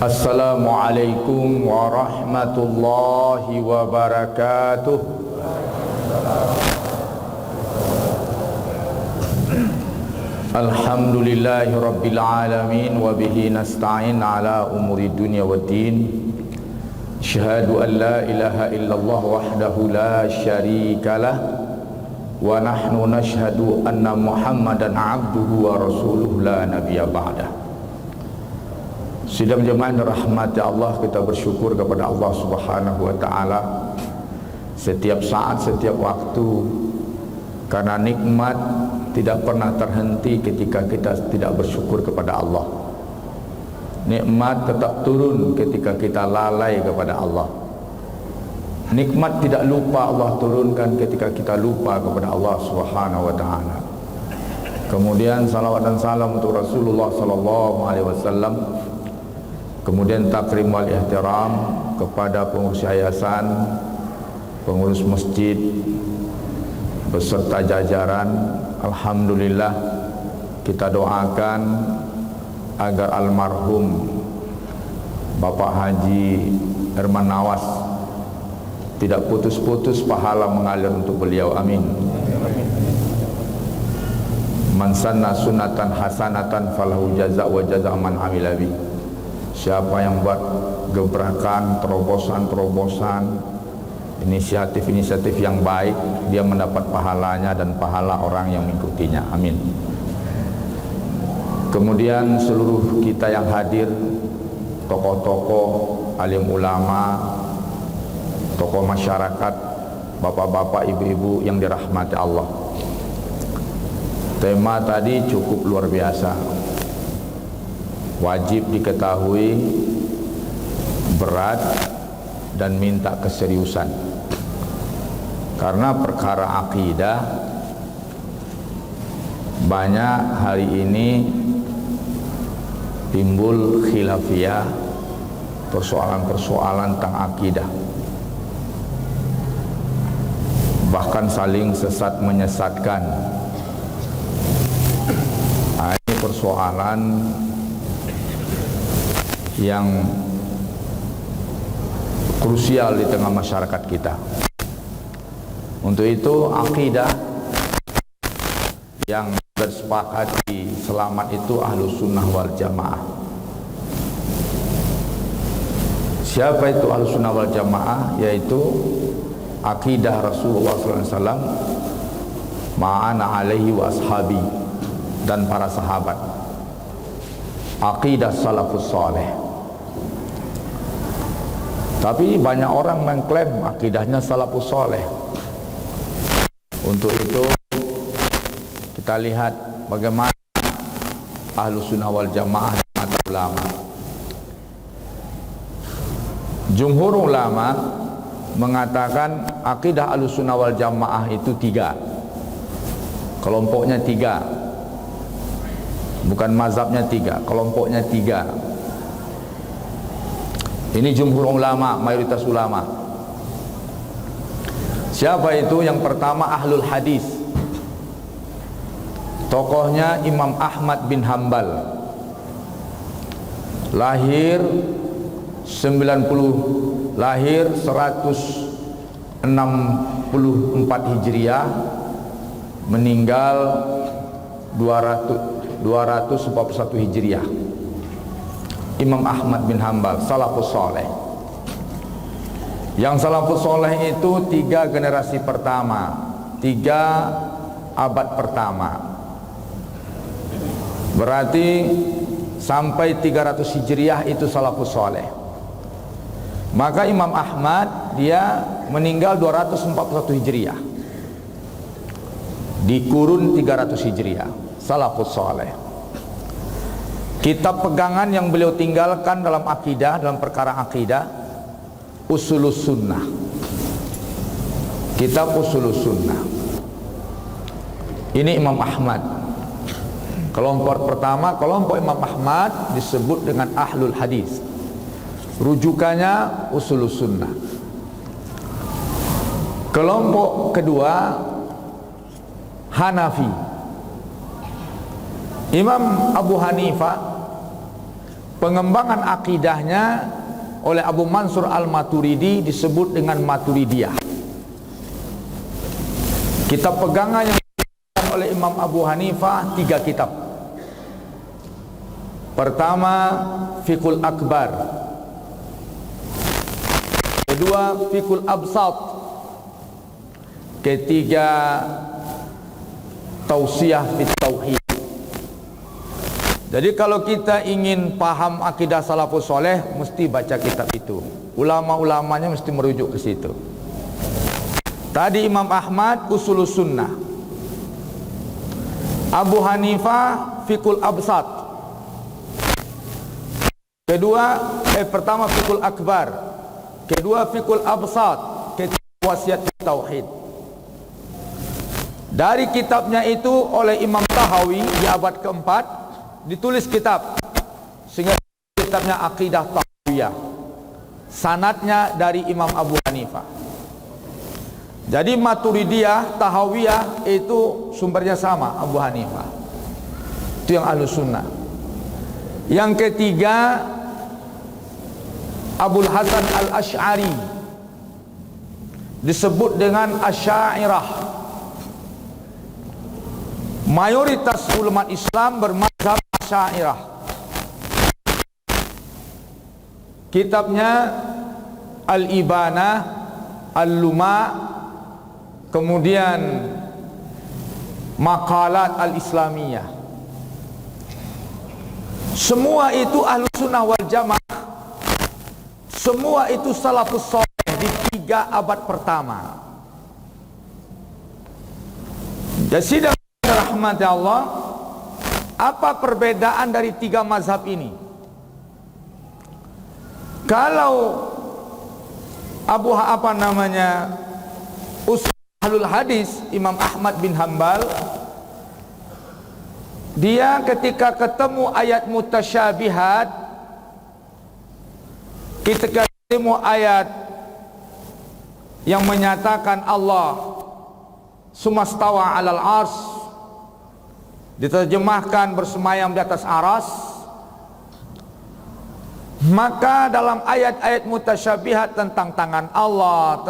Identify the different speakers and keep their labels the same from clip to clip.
Speaker 1: Assalamualaikum warahmatullahi wabarakatuh. Alhamdulillahi rabbil alamin wa bihi nasta'in ala umuri dunya waddin. Asyhadu an la ilaha illallah wahdahu la syarikalah wa nahnu nashhadu anna Muhammadan abduhu wa rasuluhu la nabiyya ba'dah. Sidang jemaah rahmat Allah, kita bersyukur kepada Allah Subhanahu wa taala setiap saat, setiap waktu, karena nikmat tidak pernah terhenti ketika kita tidak bersyukur kepada Allah. Nikmat tetap turun ketika kita lalai kepada Allah. Nikmat tidak lupa Allah turunkan ketika kita lupa kepada Allah Subhanahu wa taala. Kemudian salawat dan salam untuk Rasulullah sallallahu alaihi wasallam. Kemudian takrim wal ihtiram kepada pengurus yayasan, pengurus masjid beserta jajaran. Alhamdulillah, kita doakan agar almarhum Bapak Haji Herman Nawas tidak putus-putus pahala mengalir untuk beliau, amin. Man sanna sunatan hasanatan falahu jaza wa jaza man amila bi. Siapa yang buat gebrakan, terobosan-terobosan, inisiatif-inisiatif yang baik, dia mendapat pahalanya dan pahala orang yang mengikutinya, amin. Kemudian seluruh kita yang hadir, tokoh-tokoh, alim ulama, tokoh masyarakat, bapak-bapak, ibu-ibu yang dirahmati Allah. Tema tadi cukup luar biasa. Wajib diketahui, berat, dan minta keseriusan. Karena perkara akidah banyak hari ini timbul khilafiyah, persoalan-persoalan tentang akidah, bahkan saling sesat menyesatkan. Ini persoalan yang krusial di tengah masyarakat kita. Untuk itu akidah yang bersepakati selamat itu Ahlus Sunnah wal Jamaah. Siapa itu Ahlus Sunnah wal Jamaah? Yaitu akidah Rasulullah SAW, ma'ana alaihi wa ashabi, dan para sahabat. Akidah salafus saleh. Tapi banyak orang mengklaim akidahnya salafus saleh. Untuk itu kita lihat bagaimana Ahlus Sunnah wal Jamaah mata ulama. Jumhur ulama mengatakan akidah Ahlus Sunnah wal Jamaah itu tiga. Kelompoknya tiga. Bukan mazhabnya tiga, kelompoknya tiga. Ini jumhur ulama, mayoritas ulama. Siapa itu? Yang pertama Ahlul Hadis. Tokohnya Imam Ahmad bin Hambal. Lahir 164 Hijriah, meninggal 241 Hijriah. Imam Ahmad bin Hambal, salafus saleh. Yang salafus saleh itu tiga generasi pertama, 3 abad pertama. Berarti sampai 300 Hijriah itu salafus saleh. Maka Imam Ahmad dia meninggal 241 Hijriah, di kurun 300 Hijriah, salafus saleh. Kitab pegangan yang beliau tinggalkan dalam akidah, dalam perkara akidah, Usulus Sunnah. Kitab Usulus Sunnah. Ini Imam Ahmad. Kelompok pertama, kelompok Imam Ahmad disebut dengan Ahlul Hadis. Rujukannya Usulus Sunnah. Kelompok kedua Hanafi. Imam Abu Hanifah pengembangan akidahnya oleh Abu Mansur Al-Maturidi disebut dengan Maturidiyah. Kitab pegangan yang diberikan oleh Imam Abu Hanifah 3 kitab. Pertama, Fiqhul Akbar. Kedua, Fiqhul Absat. Ketiga, Tausiyah fit Tauhid. Jadi kalau kita ingin paham akidah salafus soleh, mesti baca kitab itu. Ulama-ulamanya mesti merujuk ke situ. Tadi Imam Ahmad Usulus Sunnah, Abu Hanifah Fiqhul Absat. Pertama Fiqhul Akbar, kedua Fiqhul Absat, ketiga Wasiat Tauhid. Dari kitabnya itu oleh Imam Tahawi di abad keempat ditulis kitab, sehingga kitabnya Aqidah Tahawiyah. Sanadnya dari Imam Abu Hanifah. Jadi Maturidiyah, Tahawiyah itu sumbernya sama, Abu Hanifah. Itu yang Ahlus Sunnah. Yang ketiga, Abul Hasan Al-Asy'ari, disebut dengan Asy'ariyah. Mayoritas ulama Islam bermazhab Asy'ariyah. Kitabnya Al-Ibanah, Al-Luma, kemudian Maqalat Al-Islamiyah. Semua itu Ahlus Sunnah wal Jamaah. Semua itu salafus saleh di 3 abad pertama. Jadi rahmati Allah, apa perbedaan dari 3 mazhab ini? Kalau usul ahlul hadis Imam Ahmad bin Hanbal, dia ketika ketemu ayat mutasyabihat, ketika ketemu ayat yang menyatakan Allah sumastawa alal ars, diterjemahkan bersemayam di atas aras, maka dalam ayat-ayat mutasyabihat tentang tangan Allah,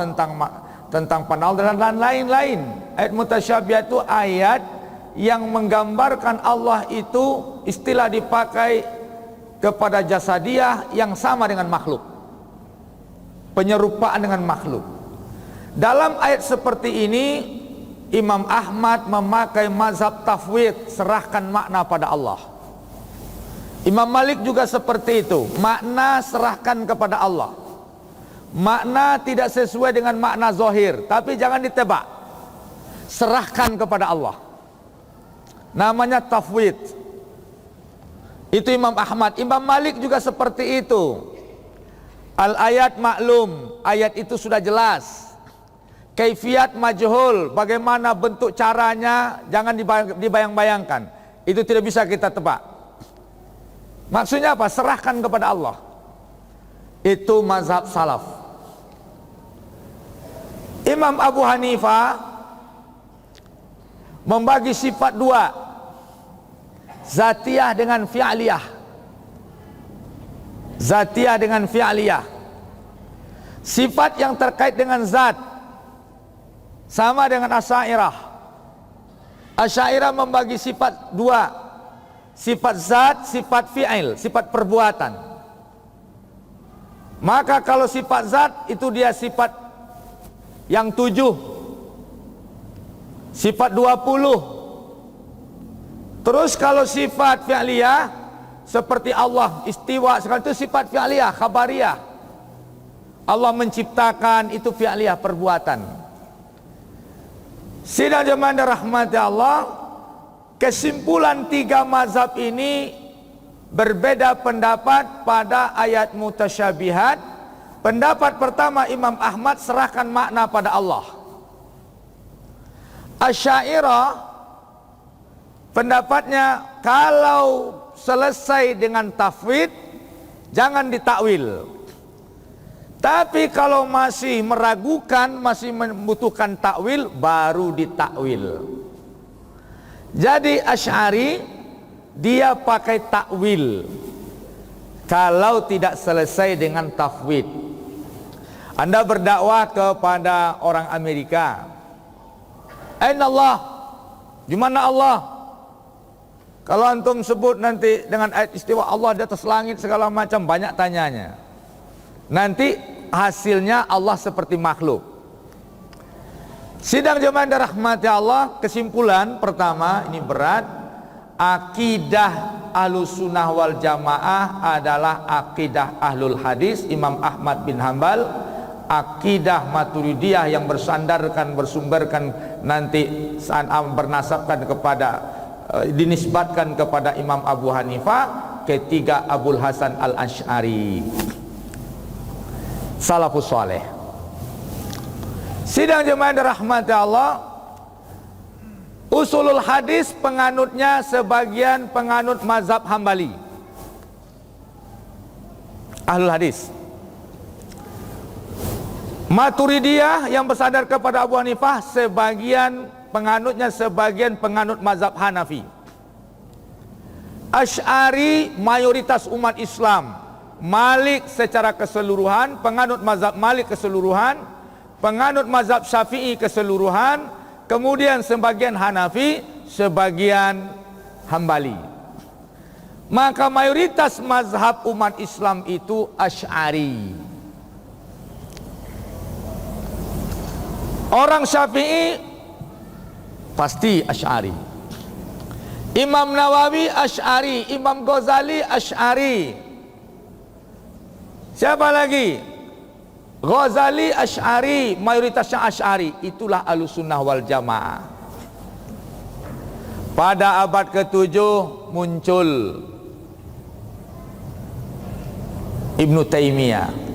Speaker 1: tentang panal dan lain-lain, ayat mutasyabihat itu ayat yang menggambarkan Allah itu istilah dipakai kepada jasadiyah yang sama dengan makhluk, penyerupaan dengan makhluk. Dalam ayat seperti ini Imam Ahmad memakai mazhab tafwid, serahkan makna pada Allah. Imam Malik juga seperti itu, makna serahkan kepada Allah. Makna tidak sesuai dengan makna zahir, tapi jangan ditebak, serahkan kepada Allah. Namanya tafwid. Itu Imam Ahmad. Imam Malik juga seperti itu. Al-ayat maklum, ayat itu sudah jelas. Kaifiat majhul, bagaimana bentuk caranya jangan dibayang-bayangkan. Itu tidak bisa kita tebak. Maksudnya apa? Serahkan kepada Allah. Itu mazhab salaf. Imam Abu Hanifah membagi sifat 2, zatiyah dengan fi'liyah. Zatiyah dengan fi'liyah. Sifat yang terkait dengan zat sama dengan Asy'ariyah. Asy'ariyah membagi sifat 2, sifat zat, sifat fi'il, sifat perbuatan. Maka kalau sifat zat itu dia sifat yang 7, sifat 20. Terus kalau sifat fi'liyah seperti Allah istiwa, sekarang itu sifat fi'liyah, khabariyah. Allah menciptakan, itu fi'liyah, perbuatan. Sidang jemaah rahmati Allah, kesimpulan 3 mazhab ini berbeda pendapat pada ayat mutasyabihat. Pendapat pertama Imam Ahmad, serahkan makna pada Allah. Asy'ariyah pendapatnya kalau selesai dengan tafwid jangan ditakwil. Tapi kalau masih meragukan, masih membutuhkan takwil, baru ditakwil. Jadi Asy'ari dia pakai takwil. kalau tidak selesai dengan tafwid. Anda berdakwah kepada orang Amerika, "Aina Allah?" Di mana Allah? Kalau antum sebut nanti dengan ayat istiwa Allah di atas langit segala macam, banyak tanyanya. Nanti hasilnya Allah seperti makhluk. Sidang jemaah yang dirahmati Allah, kesimpulan pertama, ini berat. Akidah Ahlussunnah wal Jamaah adalah akidah Ahlul Hadis Imam Ahmad bin Hambal. Akidah Maturidiyah yang bersumberkan nanti saat bernasabkan kepada dinisbatkan kepada Imam Abu Hanifah. Ketiga, Abul Hasan Al-Asy'ari, salafus saleh. Sidang jemaah yang dirahmati Allah, usulul hadis penganutnya sebagian penganut mazhab Hambali, Ahlul Hadis. Maturidiyah yang bersandar kepada Abu Hanifah sebagian penganutnya sebagian penganut mazhab Hanafi. Asy'ari mayoritas umat Islam. Malik secara keseluruhan, penganut mazhab Malik keseluruhan, penganut mazhab Syafi'i keseluruhan, kemudian sebagian Hanafi, sebagian Hambali. Maka mayoritas mazhab umat Islam itu Asy'ari. Orang Syafi'i pasti Asy'ari. Imam Nawawi Asy'ari, Imam Ghazali Asy'ari. Siapa lagi? Ghazali Asy'ari, mayoritasnya Asy'ari. Itulah Ahlussunnah wal Jamaah. Pada abad ke-7 muncul Ibnu Taimiyah.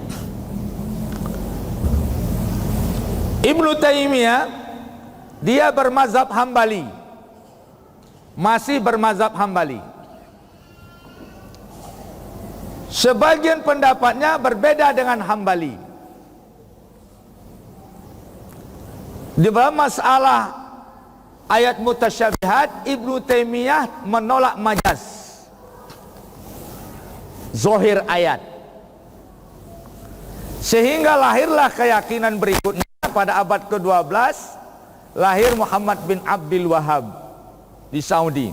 Speaker 1: Ibnu Taimiyah dia bermazhab Hambali, masih bermazhab Hambali. Sebagian pendapatnya berbeda dengan Hambali. Di dalam masalah ayat mutasyabihat, Ibnu Taimiyah menolak majaz, zahir ayat, sehingga lahirlah keyakinan berikutnya. Pada abad ke-12 lahir Muhammad bin Abdul Wahhab di Saudi.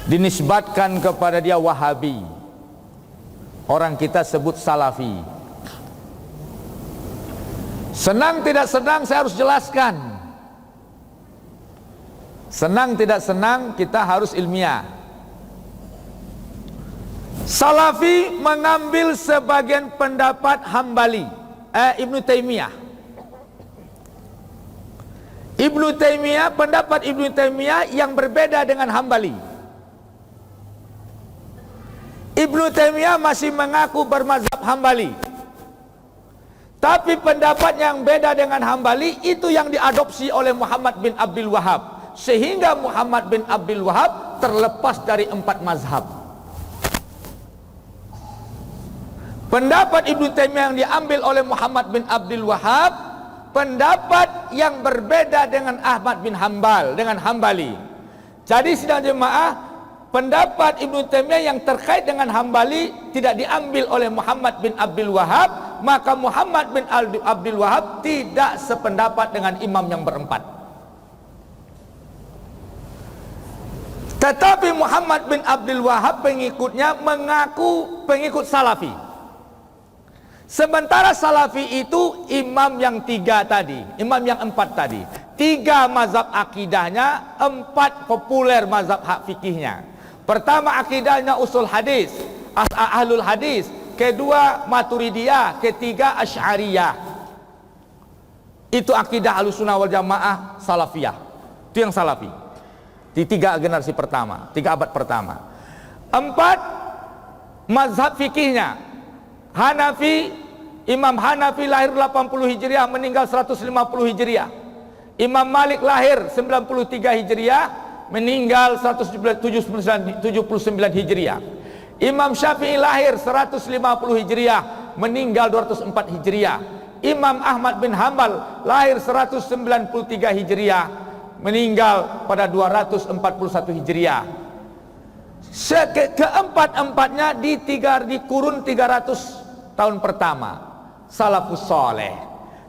Speaker 1: Dinisbatkan kepada dia Wahabi. Orang kita sebut Salafi. Senang tidak senang saya harus jelaskan. Senang tidak senang kita harus ilmiah. Salafi mengambil sebagian pendapat Hambali, Ibnu Taimiyah. Ibnu Taimiyah, pendapat Ibnu Taimiyah yang berbeda dengan Hambali. Ibnu Taimiyah masih mengaku bermazhab Hambali, tapi pendapat yang beda dengan Hambali itu yang diadopsi oleh Muhammad bin Abdul Wahhab, sehingga Muhammad bin Abdul Wahhab terlepas dari 4 mazhab. Pendapat Ibnu Taimiyah yang diambil oleh Muhammad bin Abdul Wahhab, pendapat yang berbeda dengan Ahmad bin Hambal, dengan Hambali. Jadi sidang jemaah, pendapat Ibnu Taimiyah yang terkait dengan Hambali tidak diambil oleh Muhammad bin Abdul Wahhab, maka Muhammad bin Abdul Wahhab tidak sependapat dengan imam yang berempat. Tetapi Muhammad bin Abdul Wahhab pengikutnya mengaku pengikut Salafi. Sementara Salafi itu imam yang 3 tadi, imam yang 4 tadi. 3 mazhab akidahnya, 4 populer mazhab hak fikihnya. Pertama akidahnya usul hadis, ahlul hadis. Kedua Maturidiyah, ketiga Asy'ariyah. Itu akidah Ahlussunnah wal Jamaah Salafiyah. Itu yang Salafi. Di 3 generasi pertama, 3 abad pertama. 4 mazhab fikihnya. Hanafi, Imam Hanafi lahir 80 Hijriah, meninggal 150 Hijriah. Imam Malik lahir 93 Hijriah, meninggal 179 Hijriah. Imam Syafi'i lahir 150 Hijriah, meninggal 204 Hijriah. Imam Ahmad bin Hambal lahir 193 Hijriah, meninggal pada 241 Hijriah. Keempat-empatnya di kurun 300 tahun pertama, salafus soleh.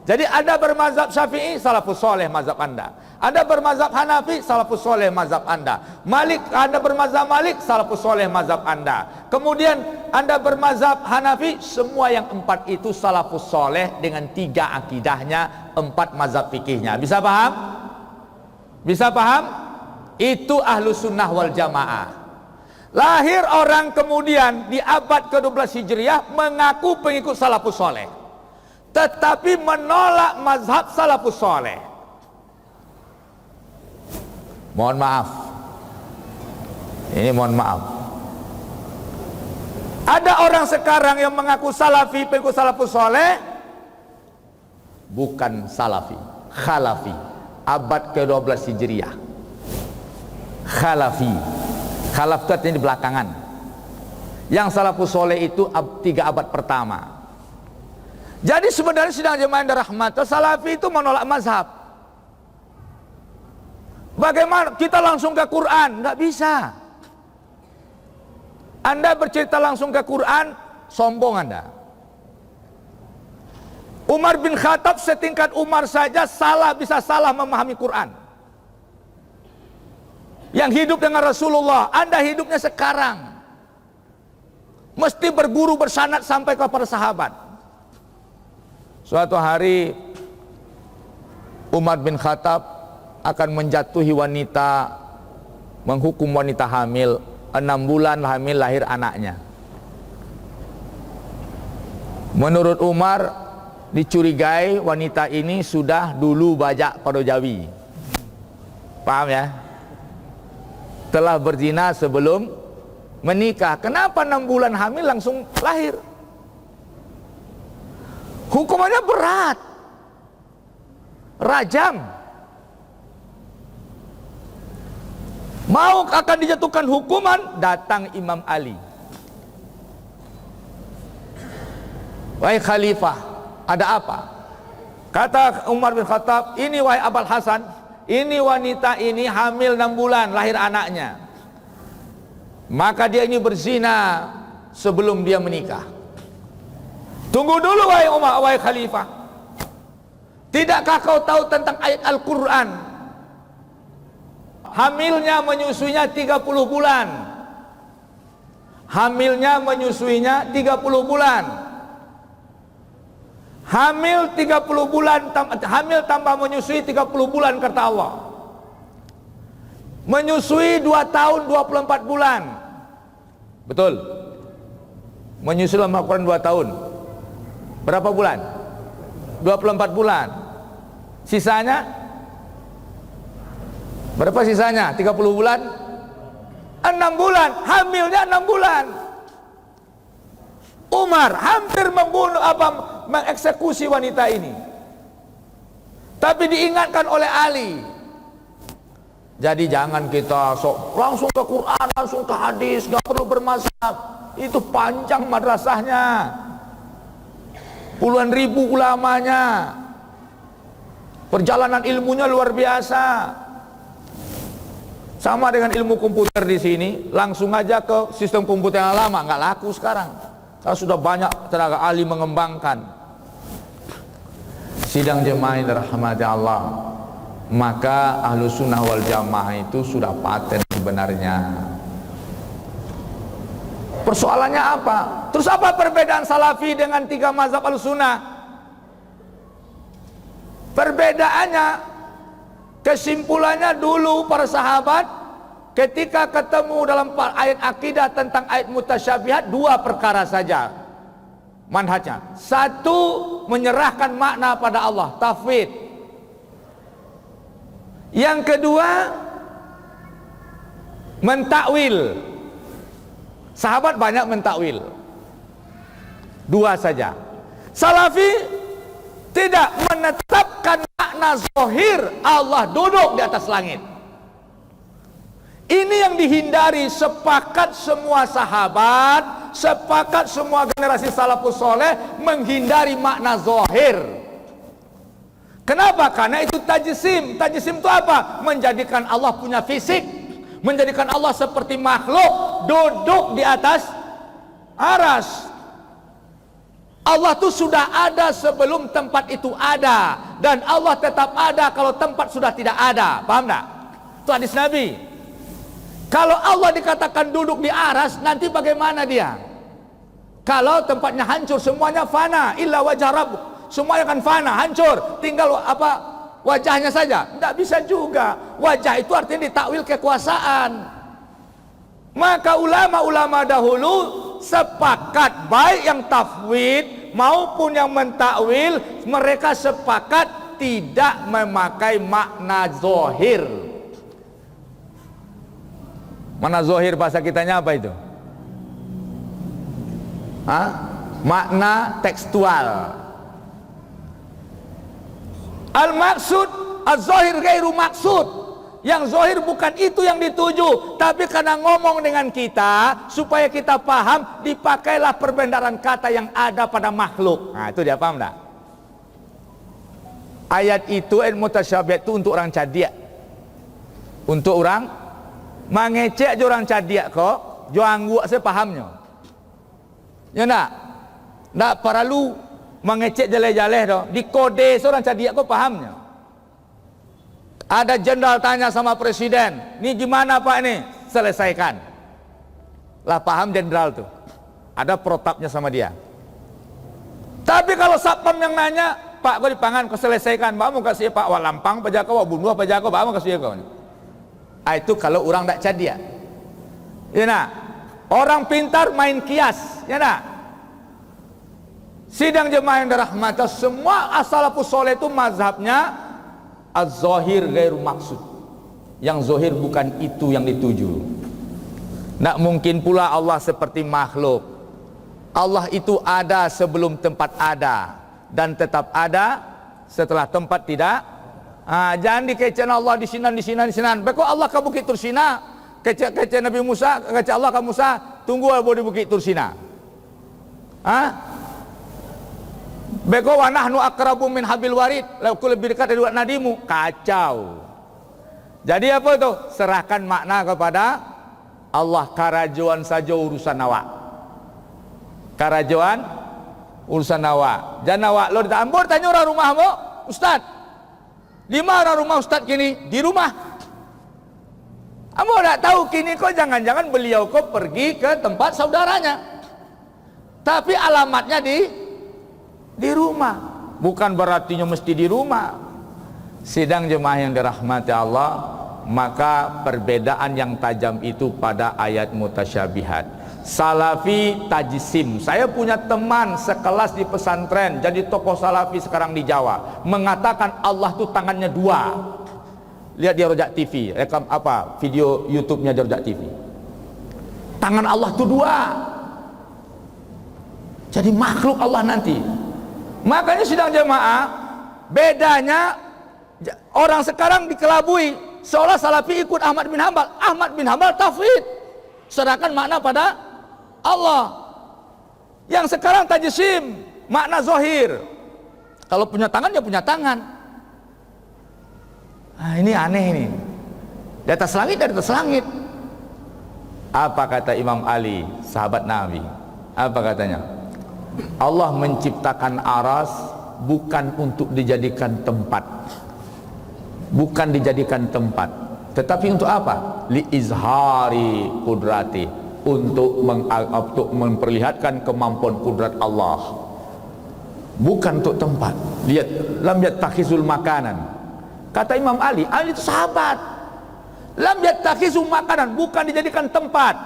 Speaker 1: Jadi ada bermazhab Syafi'i, salafus soleh mazhab Anda. Ada bermazhab Hanafi, salafus soleh mazhab Anda. Malik, Anda bermazhab Malik, salafus soleh mazhab Anda. Kemudian Anda bermazhab Hanafi, semua yang empat itu salafus soleh dengan 3 akidahnya, 4 mazhab fikihnya. Bisa paham? Bisa paham? Itu Ahlus Sunnah wal Jamaah. Lahir orang kemudian di abad ke-12 Hijriah mengaku pengikut salafus soleh, tetapi menolak mazhab salafus soleh. Mohon maaf, ini mohon maaf, ada orang sekarang yang mengaku salafi, pengikut salafus soleh, bukan salafi, khalafi. Abad ke-12 Hijriah, khalafi. Khalaf itu artinya di belakangan. Yang salafus soleh itu 3 abad pertama. Jadi sebenarnya sidang jemaah yang dirahmati, salafi itu menolak mazhab. Bagaimana kita langsung ke Quran? Nggak bisa. Anda bercerita langsung ke Quran, sombong Anda. Umar bin Khattab setingkat Umar saja bisa salah memahami Quran. Yang hidup dengan Rasulullah, Anda hidupnya sekarang mesti berguru bersanad sampai kepada sahabat. Suatu hari Umar bin Khattab akan menjatuhi wanita, menghukum wanita hamil, 6 bulan hamil lahir anaknya. Menurut Umar, dicurigai wanita ini sudah dulu bajak pada Jawi. Paham ya? Telah berzina sebelum menikah. Kenapa 6 bulan hamil langsung lahir? Hukumannya berat, rajam. Mau akan dijatuhkan hukuman, datang Imam Ali. Wahai khalifah, ada apa? Kata Umar bin Khattab, ini wahai Abul Hasan, ini wanita ini hamil 6 bulan lahir anaknya, maka dia ini berzina sebelum dia menikah. Tunggu dulu wahai Umar, wahai khalifah, tidakkah kau tahu tentang ayat Al-Quran? Hamilnya menyusuinya 30 bulan. Hamilnya menyusuinya 30 bulan. Hamil 30 bulan, hamil tambah menyusui 30 bulan kata Allah. Menyusui 2 tahun 24 bulan. Betul. Menyusui dalam Al-Quran 2 tahun. Berapa bulan? 24 bulan. Sisanya? Berapa sisanya? 30 bulan? 6 bulan. Hamilnya 6 bulan. Umar hampir mengeksekusi wanita ini, tapi diingatkan oleh Ali. Jadi jangan kita langsung ke Quran, langsung ke hadis, gak perlu bermazhab. Itu panjang madrasahnya, puluhan ribu ulamanya, perjalanan ilmunya luar biasa. Sama dengan ilmu komputer di sini, langsung aja ke sistem komputer yang lama, nggak laku sekarang. Kalau sudah banyak tenaga ahli mengembangkan. Sidang jemaah yang dirahmati Allah, maka Ahlus Sunnah wal Jamaah itu sudah paten sebenarnya. Persoalannya apa? Terus apa perbedaan Salafi dengan 3 mazhab Ahlus Sunnah? Perbedaannya, kesimpulannya dulu para sahabat ketika ketemu dalam ayat akidah tentang ayat mutasyabihat, 2 perkara saja manhajnya. 1, menyerahkan makna pada Allah, tafwid. Yang kedua, mentakwil. Sahabat banyak mentakwil, 2 saja. Salafi tidak menetapkan makna zahir Allah duduk di atas langit. Ini yang dihindari. Sepakat semua sahabat, sepakat semua generasi salafus soleh menghindari makna zahir. Kenapa? Karena itu tajsim. Tajsim itu apa? Menjadikan Allah punya fisik, menjadikan Allah seperti makhluk duduk di atas aras. Allah tuh sudah ada sebelum tempat itu ada, dan Allah tetap ada kalau tempat sudah tidak ada. Paham tak? Itu hadis Nabi. Kalau Allah dikatakan duduk di aras, nanti bagaimana dia? Kalau tempatnya hancur, semuanya fana, illa wajah Rabb, semuanya akan fana, hancur, tinggal apa? Wajahnya saja. Tidak bisa juga. Wajah itu artinya ditakwil kekuasaan. Maka ulama-ulama dahulu sepakat, baik yang tafwid maupun yang mentakwil, mereka sepakat tidak memakai makna zohir. Mana zohir bahasa kitanya apa itu? Makna tekstual. Al-maksud az-zohir gairu maksud. Yang zohir bukan itu yang dituju, tapi karena ngomong dengan kita supaya kita paham, dipakailah perbendaharaan kata yang ada pada makhluk. Nah, itu dia, paham tak? Ayat itu mutasyabihat itu untuk orang cadiak, untuk orang mengecek aja orang cadiak kok, jangan gua saya pahamnya. Ya nak, tak perlu mengecek jaleh-jaleh doh, di kode seorang cadiak kok pahamnya. Ada jenderal tanya sama presiden, ini gimana pak ini? Selesaikan. Lah paham jenderal tuh. Ada protapnya sama dia. Tapi kalau satpam yang nanya, pak gue dipangan, kau selesaikan, pak mau kasih pak walampang, pak jago, wak bunuh, pak jago, pak mau kasih kau. Itu kalau orang tak cadia. Ya nak, orang pintar main kias, ya nak. Sidang jemaah yang dirahmati, semua as-salafus soleh itu mazhabnya az-zahir gairu maksud. Yang zahir bukan itu yang dituju. Tak mungkin pula Allah seperti makhluk. Allah itu ada sebelum tempat ada, dan tetap ada setelah tempat tidak. Jangan dikecen Allah di sini, di sini, di sini. Beko Allah ke Bukit Tursina, kecen Nabi Musa, kecen Allah ke Musa, tunggu di Bukit Tursina. Beko wa nahnu aqrabu min habil warid, aku lebih dekat dari nadimu. Kacau. Jadi apa itu? Serahkan makna kepada Allah. Karajuan saja urusan awak. Karajuan urusan awak. Jangan awak lo ditambur, tanya orang rumahmu, Ustaz, di mana rumah Ustaz kini? Di rumah. Kamu tidak tahu kini kok jangan-jangan beliau kok pergi ke tempat saudaranya, tapi alamatnya di rumah. Bukan berartinya mesti di rumah. Sidang jemaah yang dirahmati Allah, maka perbedaan yang tajam itu pada ayat mutasyabihat. Salafi tajsim. Saya punya teman sekelas di pesantren, jadi tokoh salafi sekarang di Jawa, mengatakan Allah tuh tangannya dua. Lihat di Rojak TV, rekam apa video YouTube-nya di Rojak TV. Tangan Allah tuh dua. Jadi makhluk Allah nanti. Makanya sidang jemaah, bedanya orang sekarang dikelabui seolah salafi ikut Ahmad bin Hambal. Ahmad bin Hambal tafwid, serahkan makna pada Allah. Yang sekarang tajsim, makna zahir. Kalau punya tangan ya punya tangan. Ini aneh ini. Di atas langit, di atas langit. Apa kata Imam Ali, sahabat Nabi? Apa katanya? Allah menciptakan aras bukan untuk dijadikan tempat, bukan dijadikan tempat, tetapi untuk apa? Li izhari kudrati, untuk memperlihatkan kemampuan kudrat Allah, bukan untuk tempat. Lihat, lam yattakhizul makanan. Kata Imam Ali, Ali itu sahabat. Lam yattakhizul makanan, bukan dijadikan tempat.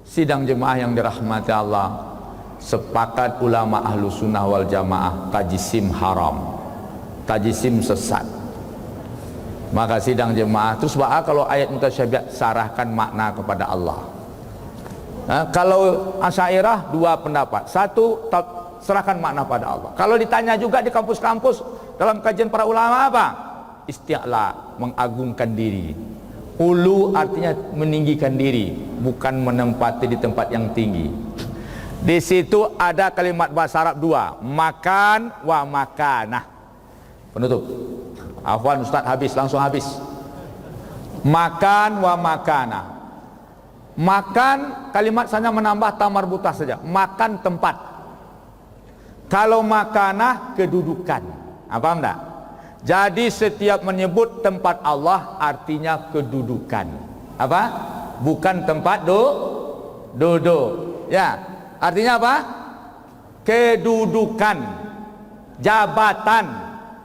Speaker 1: Sidang jemaah yang dirahmati Allah, sepakat ulama ahlu sunnah wal jamaah, tajsim haram, tajsim sesat. Maka sidang jemaah terus kalau ayat mutasyabihat, sarahkan makna kepada Allah. Kalau Asy'ariyah dua pendapat. Satu, serahkan makna pada Allah. Kalau ditanya juga di kampus-kampus dalam kajian para ulama apa? Isti'la, mengagungkan diri. Ulu artinya meninggikan diri, bukan menempati di tempat yang tinggi. Di situ ada kalimat bahasa Arab dua, makan wa makanah. Penutup. Afwan Ustaz, habis, langsung habis. Makan wa makana. Makan kalimat saja menambah tamar buta saja. Makan tempat. Kalau makanah kedudukan. Paham tak? Jadi setiap menyebut tempat Allah artinya kedudukan. Apa? Bukan tempat duduk. Ya, artinya apa? Kedudukan, jabatan,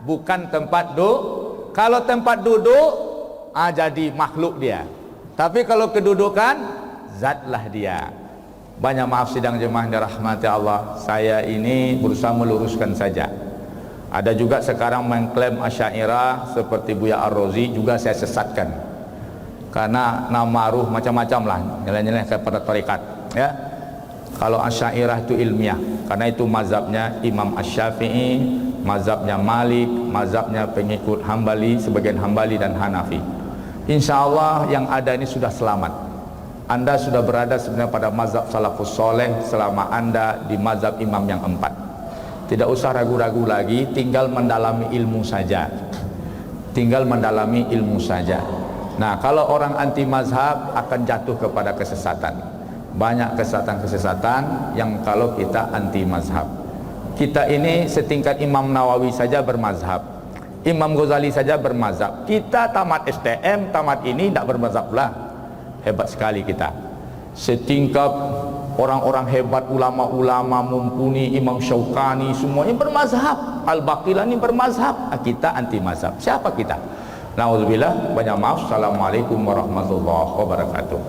Speaker 1: bukan tempat duduk. Kalau tempat duduk, jadi makhluk dia. Tapi kalau kedudukan, zatlah dia. Banyak maaf sidang jemaah yang dirahmati Allah, saya ini berusaha meluruskan saja. Ada juga sekarang mengklaim Asy'ariyah seperti Buya Ar-Razi, juga saya sesatkan. Karena nama ruh macam-macam lah, nilai-nilai kepada tarekat, ya. Kalau Asy'ariyah itu ilmiah, karena itu mazhabnya Imam Asy-Syafi'i, mazhabnya Malik, mazhabnya pengikut Hambali, sebagian Hambali dan Hanafi. Insya Allah yang ada ini sudah selamat. Anda sudah berada sebenarnya pada mazhab salafus soleh selama Anda di mazhab imam yang 4. Tidak usah ragu-ragu lagi, tinggal mendalami ilmu saja. Tinggal mendalami ilmu saja. Nah, kalau orang anti mazhab akan jatuh kepada kesesatan. Banyak kesesatan-kesesatan yang kalau kita anti mazhab. Kita ini setingkat Imam Nawawi saja bermazhab, Imam Ghazali saja bermazhab. Kita tamat STM, tamat ini tidak bermazhab pula. Hebat sekali kita. Setingkat orang-orang hebat, ulama-ulama mumpuni, Imam Syaukani, semuanya bermazhab. Al-Baqilani bermazhab. Kita anti mazhab. Siapa kita? Nauzubillah, banyak maaf. Assalamualaikum warahmatullahi wabarakatuh.